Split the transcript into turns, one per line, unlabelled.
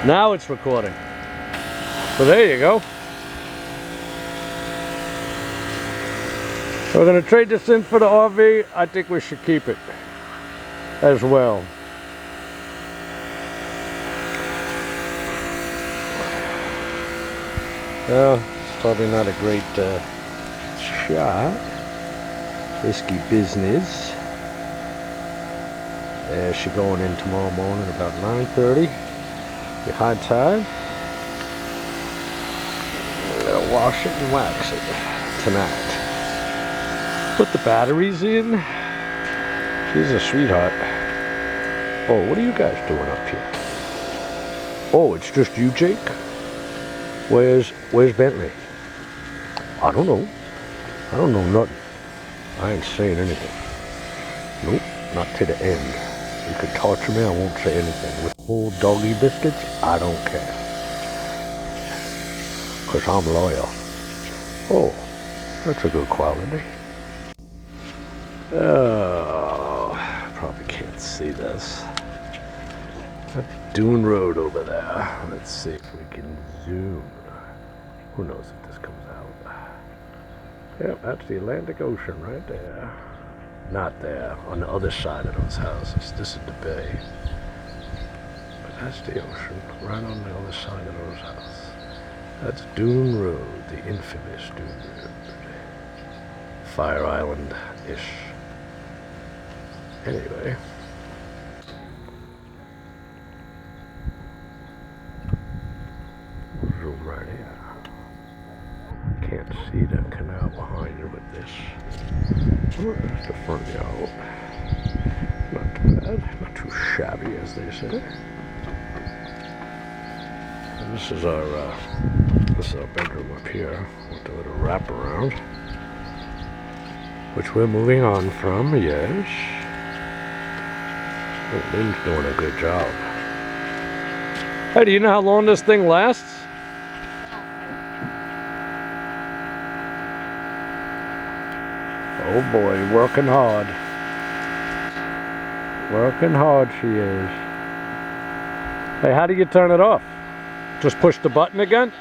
Now it's recording. So there you go. We're going to trade this in for the RV. I think we should keep it as well. Well, it's probably not a great shot. Risky business. There's she going in tomorrow morning about 9:30. Be high tide. We're gonna wash it and wax it tonight. Put the batteries in. She's a sweetheart. Oh, what are you guys doing up here? Oh, it's just you, Jake? Where's Bentley? I don't know. I don't know nothing. I ain't saying anything. Nope, not to the end. You can torture me, I won't say anything. With old doggy biscuits, I don't care. 'Cause I'm loyal. Oh, that's a good quality. Oh, probably can't see this. That dune road over there. Let's see if we can zoom. Who knows if this comes out. Yep, that's the Atlantic Ocean right there. Not there, on the other side of those houses. This is the bay. But that's the ocean, right on the other side of those houses. That's Dune Road, the infamous Dune Road. Fire Island-ish. Anyway. Zoom right here. Can't see that canal behind you with this. Oh, there's the front yard. Not too bad. Not too shabby, as they say. And this is our bedroom up here with the little wraparound, which we're moving on from. Yes. Oh, Lynn's doing a good job. Hey, do you know how long this thing lasts? Oh boy, working hard. Working hard she is. Hey, how do you turn it off? Just push the button again?